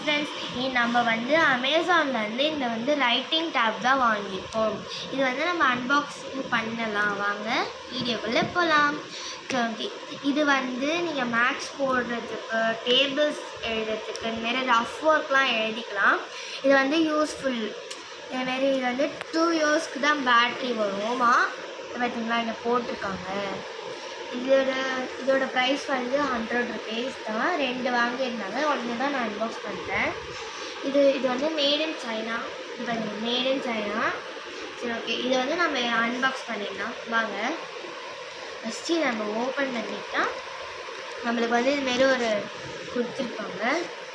Friends, நம்ம வந்து அமேசான்லேருந்து இந்த வந்து ரைட்டிங் டேப் தான் வாங்கியிருக்கோம். இது வந்து நம்ம அன்பாக்சிங் பண்ணலாம். வாங்க வீடியோக்குள்ளே போகலாம். ஓகே, இது வந்து நீங்கள் மேக்ஸ் போடுறதுக்கு, டேபிள்ஸ் எழுதுறதுக்கு, நிறைய ரஃப் ஒர்க்லாம் எழுதிக்கலாம். இது வந்து யூஸ்ஃபுல். இதேமாரி இது வந்து 2 இயர்ஸ்க்கு தான் பேட்ரி வருமா. பார்த்தீங்களா, இங்கே போட்டிருக்காங்க. இதோட ப்ரைஸ் வந்து 100 ருபீஸ் தான். 2 வாங்கியிருந்தாங்க, 1 தான் நான் அன்பாக்ஸ் பண்ணுறேன். இது வந்து மேட் இன் சைனா. இது பாருங்கள், மேட் இன் சைனா. சரி, ஓகே, இதை வந்து நம்ம அன்பாக்ஸ் பண்ணிடலாம். வாங்க ஃபஸ்ட்டு நம்ம ஓப்பன் பண்ணிட்டா நம்மளுக்கு வந்து இதுமாரி ஒரு கொடுத்துருப்பாங்க.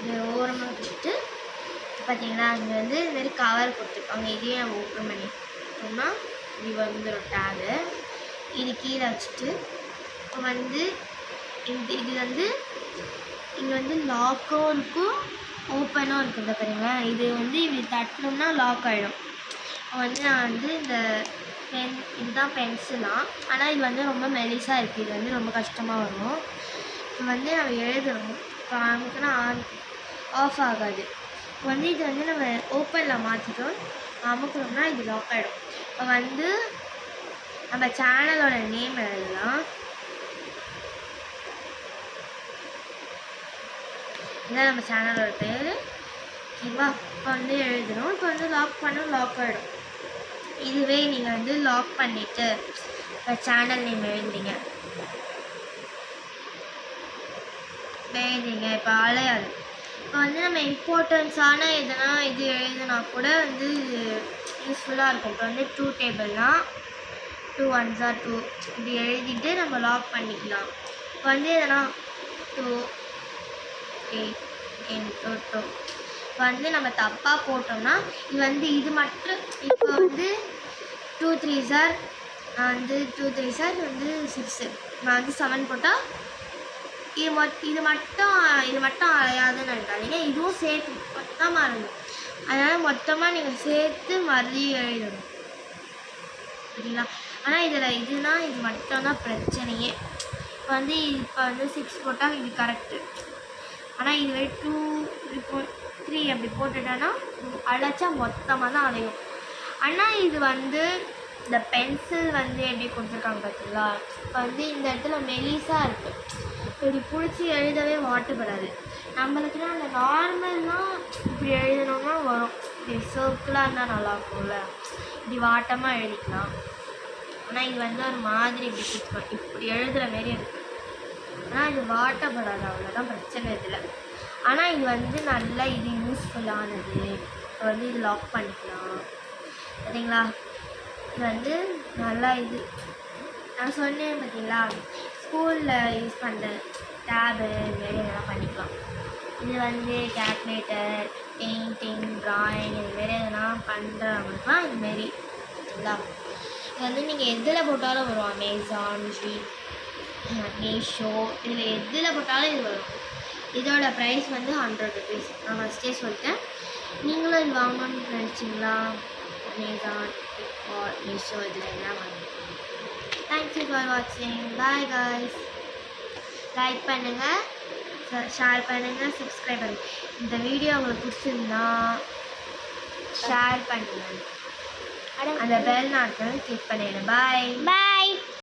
இது ஓரமாக கொடுத்துட்டு பார்த்தீங்கன்னா அங்கே வந்து இதுமாரி கவர் கொடுத்துருப்பாங்க. இதையும் நம்ம ஓப்பன் பண்ணிட்டோம்னா இது வந்துடும் டேபு. இது கீழே வச்சுட்டு இப்போ வந்து இது வந்து இங்கே வந்து லாக்கும் இருக்கும், ஓப்பனும் இருக்குது. பாருங்க, இது வந்து இப்படி தட்டினோம்னா லாக் ஆகிடும். வந்து நான் வந்து இந்த இதுதான் பென்சிலாம், ஆனால் இது வந்து ரொம்ப மெலிசாக இருக்குது. இது வந்து ரொம்ப கஷ்டமாக வரும். இப்போ வந்து நம்ம எழுதணும். இப்போ நமக்குன்னா ஆஃப் ஆகாது. இப்போ வந்து இது வந்து நம்ம ஓப்பனில் மாற்றிட்டோம் அமுக்கணும்னா இது லாக் ஆகிடும். இப்போ வந்து நம்ம சேனலோட நேம் எழுதலாம். இதான் நம்ம சேனலோட பேர். ஓகேவா, இப்போ வந்து எழுதணும். இப்போ வந்து லாக் லாக் ஆகிடும். இதுவே நீங்கள் வந்து லாக் பண்ணிவிட்டு இப்போ சேனல் நேம் எழுதிங்க இப்போ அலையாது. இப்போ வந்து நம்ம இம்பார்ட்டன்ஸான எதனா இது எழுதுனா கூட வந்து யூஸ்ஃபுல்லாக இருக்கும். இப்போ வந்து 2 டேபிள்னால் 2 1s are 2 இப்படி எழுதிட்டு நம்ம லாக் பண்ணிக்கலாம். இப்போ வந்து எதனா 2 8 into 2 இப்போ வந்து நம்ம தப்பாக போட்டோம்னா இது மட்டும் இப்போ வந்து 2 3s are வந்து 2 3s are வந்து 6. நான் வந்து 7 போட்டால் இது மட்டும் அலையாதுன்னு நினைக்காதீங்க. இதுவும் சேர்த்து மொத்தமாக இருக்கும். அதனால் மொத்தமாக நீங்கள் சேர்த்து மறுபடியும் எழுதணும், சரிங்களா? ஆனால் இதுனா இது மட்டும்தான் பிரச்சனையே. இப்போ வந்து 6 போட்டால் இது கரெக்டு. ஆனால் இதுவே 2 3 அப்படி போட்டுட்டோன்னா அழைச்சா மொத்தமாக தான் அலையும். ஆனால் இது வந்து இந்த பென்சில் வந்து எப்படி கொடுத்துருக்காங்க பார்த்தீங்களா? இப்போ வந்து இந்த இடத்துல மெலிசாக இருக்குது. இப்படி பிடிச்சி எழுதவே வாட்டுப்படாது. நம்மளுக்குன்னா அந்த நார்மல்லாம் இப்படி எழுதணும்னா வரும். இப்படி சர்க்கிளாக இருந்தால் நல்லாயிருக்கும்ல, இப்படி வாட்டமாக எழுதிக்கலாம். ஆனால் இது வந்து ஒரு மாதிரி இப்படி எழுதுகிற மாரி இருக்குது. ஆனால் இது வாட்டப்படாது, அவ்வளோதான் பிரச்சனை இதில். ஆனால் இது வந்து நல்லா இது யூஸ்ஃபுல்லானது. இப்போ வந்து இது லாக் பண்ணிக்கலாம், சரிங்களா? இது வந்து நல்லா இது நான் சொன்னேன் பார்த்தீங்களா, ஸ்கூலில் யூஸ் பண்ணுற டேபு இதுமாரி இதெல்லாம் பண்ணிக்கலாம். இது வந்து கேல்குலேட்டர், பெயிண்டிங், ட்ராயிங் இதுமாரி எதனா பண்ணுறவங்களுக்குலாம் இதுமாரி, சரிங்களா? இது வந்து நீங்கள் எதில் போட்டாலும் வரும். அமேசான், மீஷோ இதில் எதில் போட்டாலும் இது வரும். இதோட ப்ரைஸ் வந்து 100 ருபீஸ். நான் ஃபஸ்ட்டே சொல்லிட்டேன். நீங்களும் இது வாங்கணும்னு நினச்சிங்களா? அமேசான், ஃப்ளிப்கார்ட், மீஷோ இதில் எல்லாம் வாங்க. தேங்க்யூ ஃபார் வாட்சிங். Bye guys. லைக் பண்ணுங்கள், ஷேர் பண்ணுங்கள், சப்ஸ்கிரைப் பண்ணுங்கள். இந்த வீடியோ உங்களுக்கு பிடிச்சிருந்தா ஷேர் பண்ணுங்கள். அந்த பெல் நாட்கள் கிளிக் பண்ணிடுங்க. பாய்.